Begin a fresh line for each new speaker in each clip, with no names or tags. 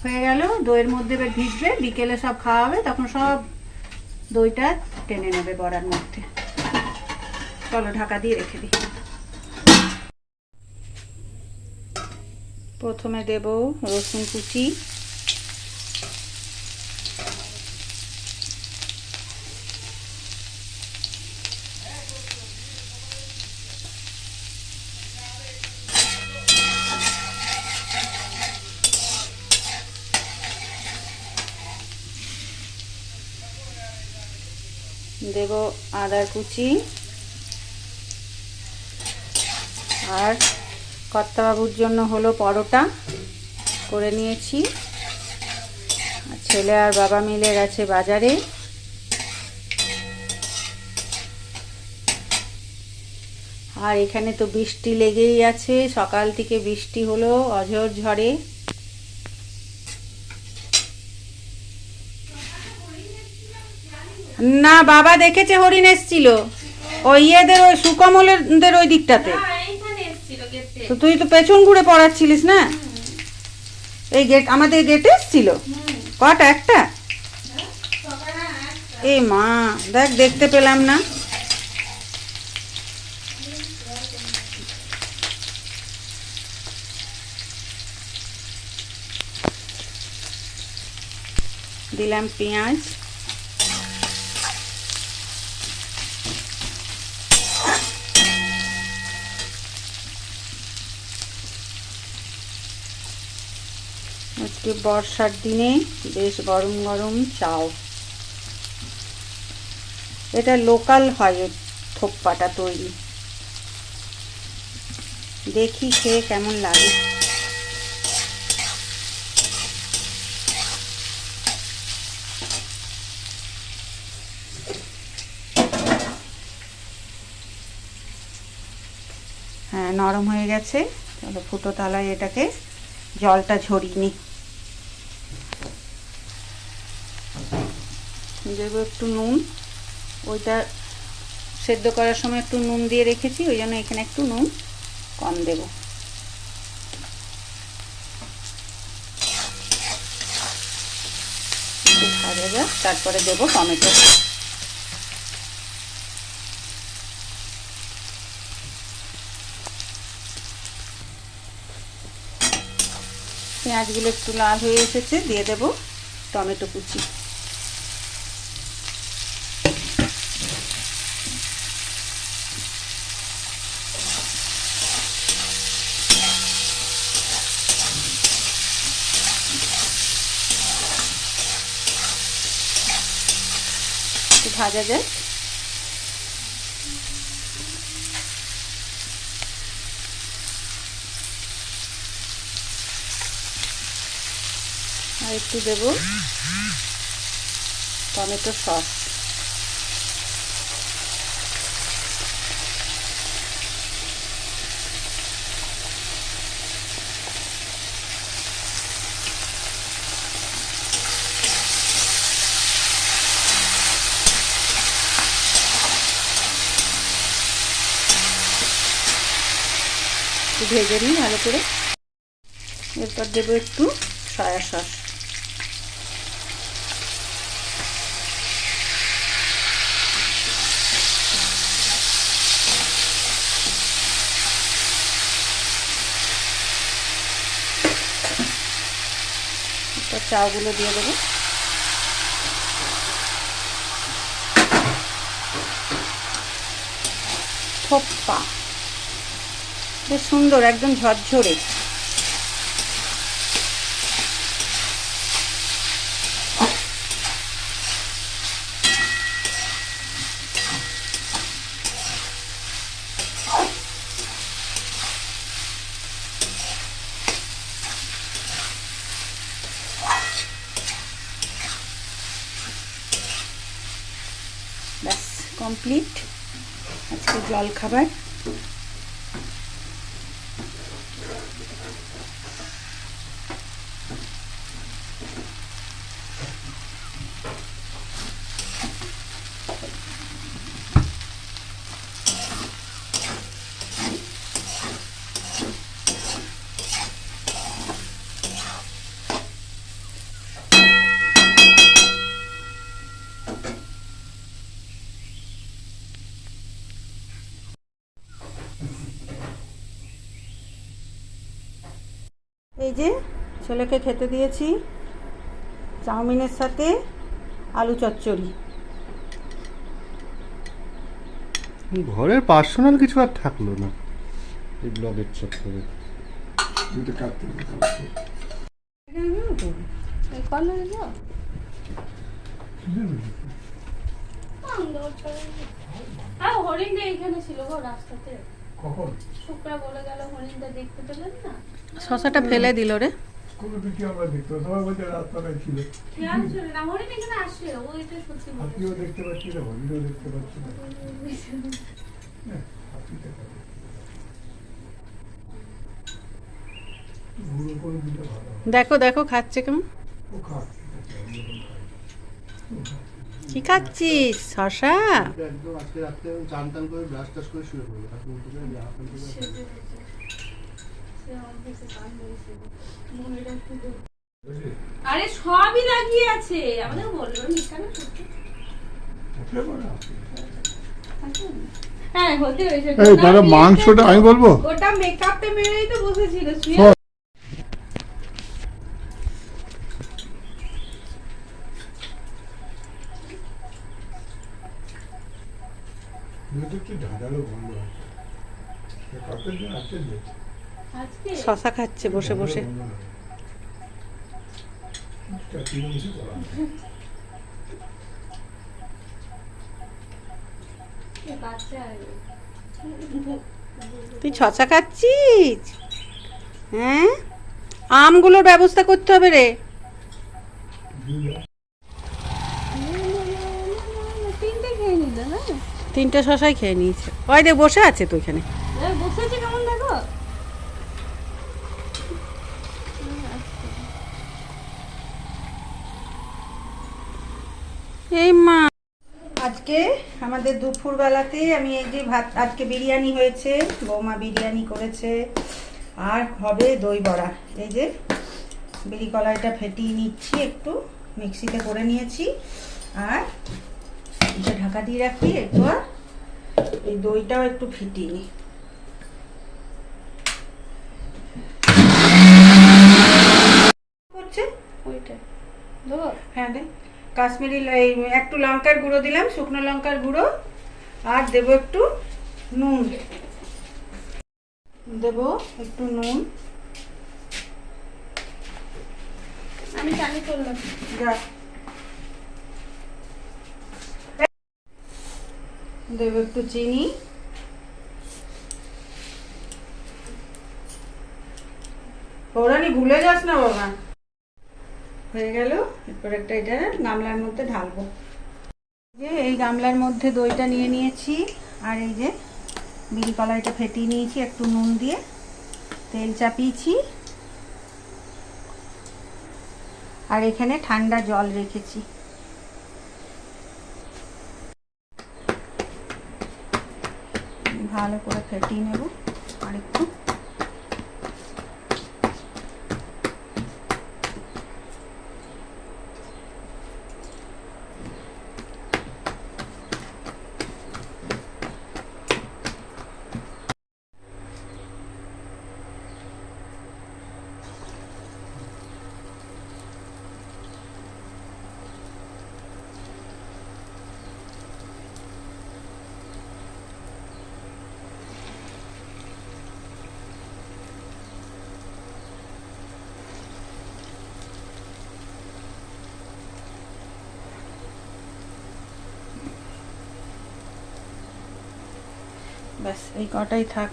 হয়ে গেল। দইয়ের মধ্যে এবার ভিজবে, বিকেলে সব খাওয়াবে, তখন সব দইটা টেনে নেবে বড়ার মধ্যে। চলো ঢাকা দিয়ে রেখে দিই। প্রথমে দেব রসুন কুচি, দেব আদার কুচি, আর কর্তাবাবুর জন্য হলো পরোটা করে নিয়েছি। আর ছেলে আর বাবা মিলে গেছে বাজারে। আর এখানে তো বৃষ্টি লেগেই আছে, সকাল থেকে বৃষ্টি হলো অঝোর ঝড়ে। না, বাবা দেখেছে হরিণ এসছিল ওই ইয়েদের, ওই সুকমলের ওই দিকটাতে। তো তুই তো পেছন ঘুরে পড়াচ্ছিলিস না? এই গেট, আমাদের গেটে এসছিল। কটা? একটা? এ মা, দেখ দেখতে পেলাম না। দিলাম পেঁয়াজ, আজকে বর্ষার দিনে বেশ গরম গরম চাও। এটা লোকাল হয় থোপ্পাটা তৈরি, দেখি খেয়ে কেমন লাগে। হ্যাঁ, নরম হয়ে গেছে। চলো ফুটো থালায় এটাকে জলটা ঝরিয়ে নিই। দেবো একটু নুন, ওইটা সেদ্ধ করার সময় একটু নুন দিয়ে রেখেছি, ওই জন্য এখানে একটু নুন কম দেব। ভাজা যাক, তারপরে দেব টমেটো। পেঁয়াজগুলো একটু লাল হয়ে এসেছে, দিয়ে দেব টমেটো কুচি। ভাজা যায়। আর একটু দেব টমেটো সস। ভেজে নিই ভালো করে। এরপর দেবো একটু সয়া সস। এরপর চাউগুলো দিয়ে দেবো। থোপ্পা বেশ সুন্দর, একদম ঝরঝরে। ব্যাস কমপ্লিট আজকে জল খাবার। এই যে ছেলেকে খেতে দিয়েছি চাউমিনের সাথে আলু চচ্চড়ি।
ঘরের পার্সোনাল কিছু আর থাকলো না এই ব্লগের চক্করে।
হরিণটা এখানে ছিল গো রাস্তাতে। কখন শুক্রা বলে গেল হরিণটা দেখতে পেলেন না?
শশাটা ফেলে দিল রে।
কোনো দিকে আমরা দেখতে সবাই বলছে রাস্তাটাই ছিল।
খেয়াল ছিল না, হরিণ এখানে আসে, ওইটা সত্যি বলে।
হাতিও দেখতে পাচ্ছি না, হরিণও দেখতে পাচ্ছি না। হাতিটা কাটে। বুড়ো করে দিলে ভালো হয়।
দেখো দেখো খাচ্ছে কেমন।
ও খাচ্ছে।
কি খাচ্ছিস? শশা?
একদম আজকে রাত্রে চান টান করে ব্রাশ টাশ করে শুয়ে পড়বো, তারপর উঠে করে যা হাঁটান করে
আরে সবই লাগিয়ে আছে, আমাদের বললো নিকানে করতে। হ্যাঁ হতে হয়েছে।
এই তারা মাংসটা আমি বলবো
ওটা মেকআপটা মেরেই তো বসেছিল শুয়ে। আজকে
শশা খাচ্ছে বসে বসে।
বাচ্চা
তুই শশা খাচ্ছিস? হ্যাঁ, আমগুলোর ব্যবস্থা করতে হবে রে।
তিনটে খেয়ে নিল না?
3টে শশাই খেয়ে নিয়েছে। ওই দেখ বসে আছে তো এখানে।
বসেছে কেমন দেখো।
এই মা, আজকে আমাদের দুপুরবেলাতে আমি এই যে ভাত, আজকে বিরিয়ানি হয়েছে, বৌমা বিরিয়ানি করেছে, আর হবে দই বড়া। এই যে বিড়ি কলাইটা ফেটিয়ে নিচ্ছি, একটু মিক্সিতে করে নিয়েছি, আর এটা ঢাকা দিয়ে রাখি। এরপর এই দইটাও একটু ফেটিয়ে নিই। করছে
ওইটা দেবো।
হ্যাঁ দে। কাশ্মীরি একটু লঙ্কার গুঁড়ো দিলাম, শুকনো লঙ্কার গুঁড়ো, আর দেবো একটু নুন, দেবো একটু নুন।
আমি চালু করলাম।
যা দেবো একটু চিনি, পৌরানি ভুলে যাস না বাবা। হয়ে গেল। এরপর একটা এটা গামলার মধ্যে ঢালবো। যে এই গামলার মধ্যে দইটা নিয়ে নিয়েছি, আর এই যে বিড়ি কলাইটা ফেটিয়ে নিয়েছি, একটু নুন দিয়ে তেল চাপিয়েছি, আর এখানে ঠান্ডা জল রেখেছি। ভালো করে ফেটিয়ে নেব আর একটু। ব্যাস এই কটাই থাক।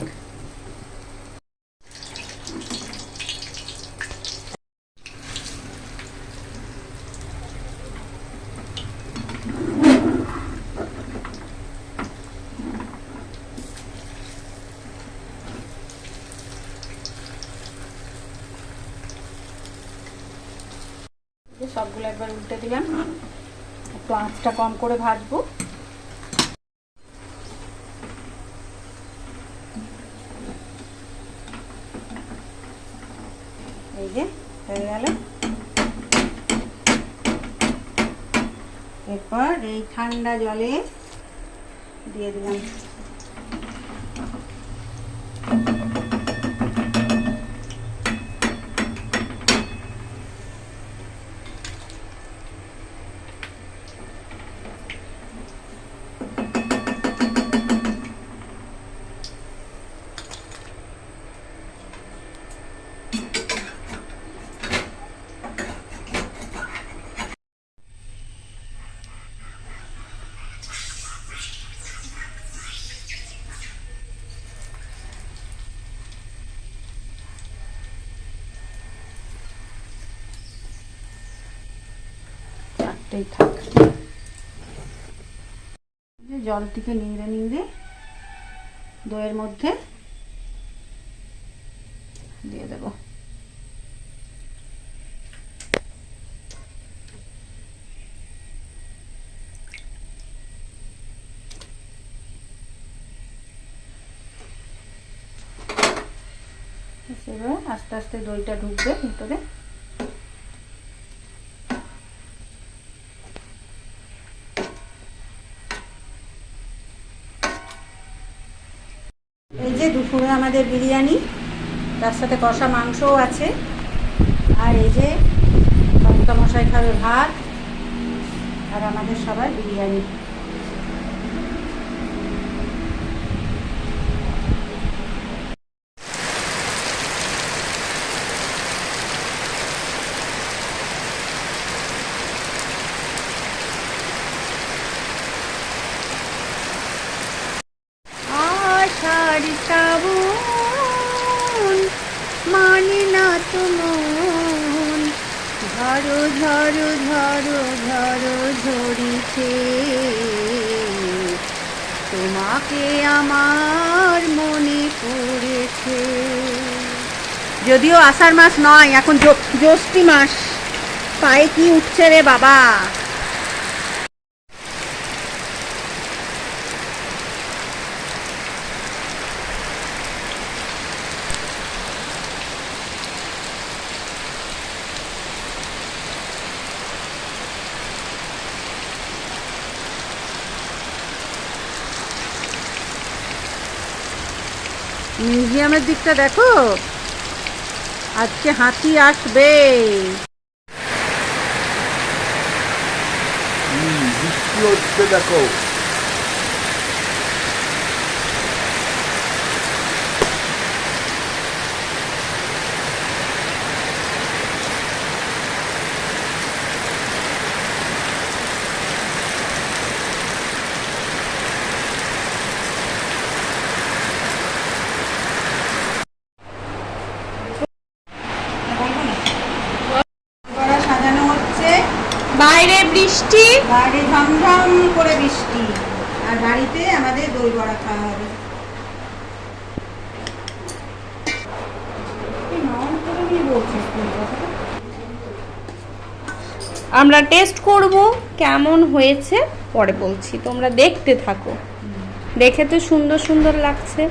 সবগুলো একবার উল্টে দিলাম, একটু আঁচটা কম করে ভাজবো। এই যে হয়ে গেল। এরপর এই ঠান্ডা জলে দিয়ে দিলাম। ভাতটাই থাক। জল থেকে নিংড়ে নিংড়ে দইয়ের মধ্যে দিয়ে দেব। এবার আস্তে আস্তে দইটা ঢুকবে ভিতরে। এই যে দুপুরে আমাদের বিরিয়ানি, তার সাথে কষা মাংসও আছে, আর এই যে কর্তা মশাই খাবে ভাত, আর আমাদের সবার বিরিয়ানি। আষাঢ় শ্রাবণ মানে না তো মন, ঝড়ো ঝড়ো ঝড়ো ঝড়ো ঝরিছে, তোমাকে আমার মনে পড়েছে। যদিও আষাঢ় মাস নয়, এখন জ্যৈষ্ঠ মাস। পায়ে কি উঠছে রে বাবা। মিউজিয়ামের দিকটা দেখো, আজকে হাতি আসবে।
বৃষ্টি হচ্ছে দেখো।
সাজানো হচ্ছে,
বাইরে বৃষ্টি,
বাইরে ঝমঝম করে বৃষ্টি, আর বাড়িতে আমাদের দই বড়া খাওয়া হবে।
আমরা টেস্ট করব কেমন হয়েছে পরে বলছি, তোমরা দেখতে থাকো। দেখে তো সুন্দর সুন্দর লাগছে।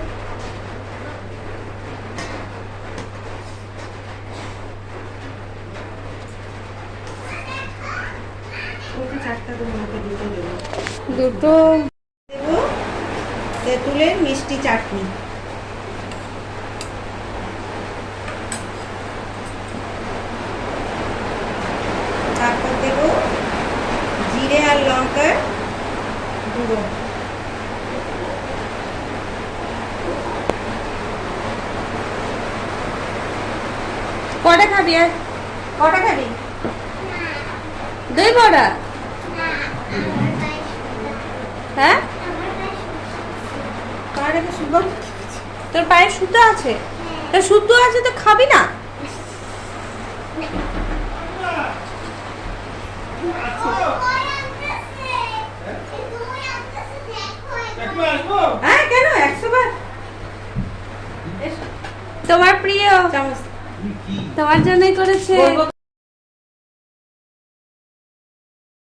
দুটো
দেবো তেঁতুলের মিষ্টি চাটনি, তারপর দেবো জিরে আর লঙ্কার গুঁড়ো,
কটা খাবি? আর
কটা খাবি?
দই বড়া? হ্যাঁ,
কার এটা শুভম?
তোর পায়ে সুতো আছে? তা সুতো আছে তো খাবি না?
হ্যাঁ, কেন 100 বার?
তোমার প্রিয়,
চামচ
তোমার জন্যই করেছে।
বলবো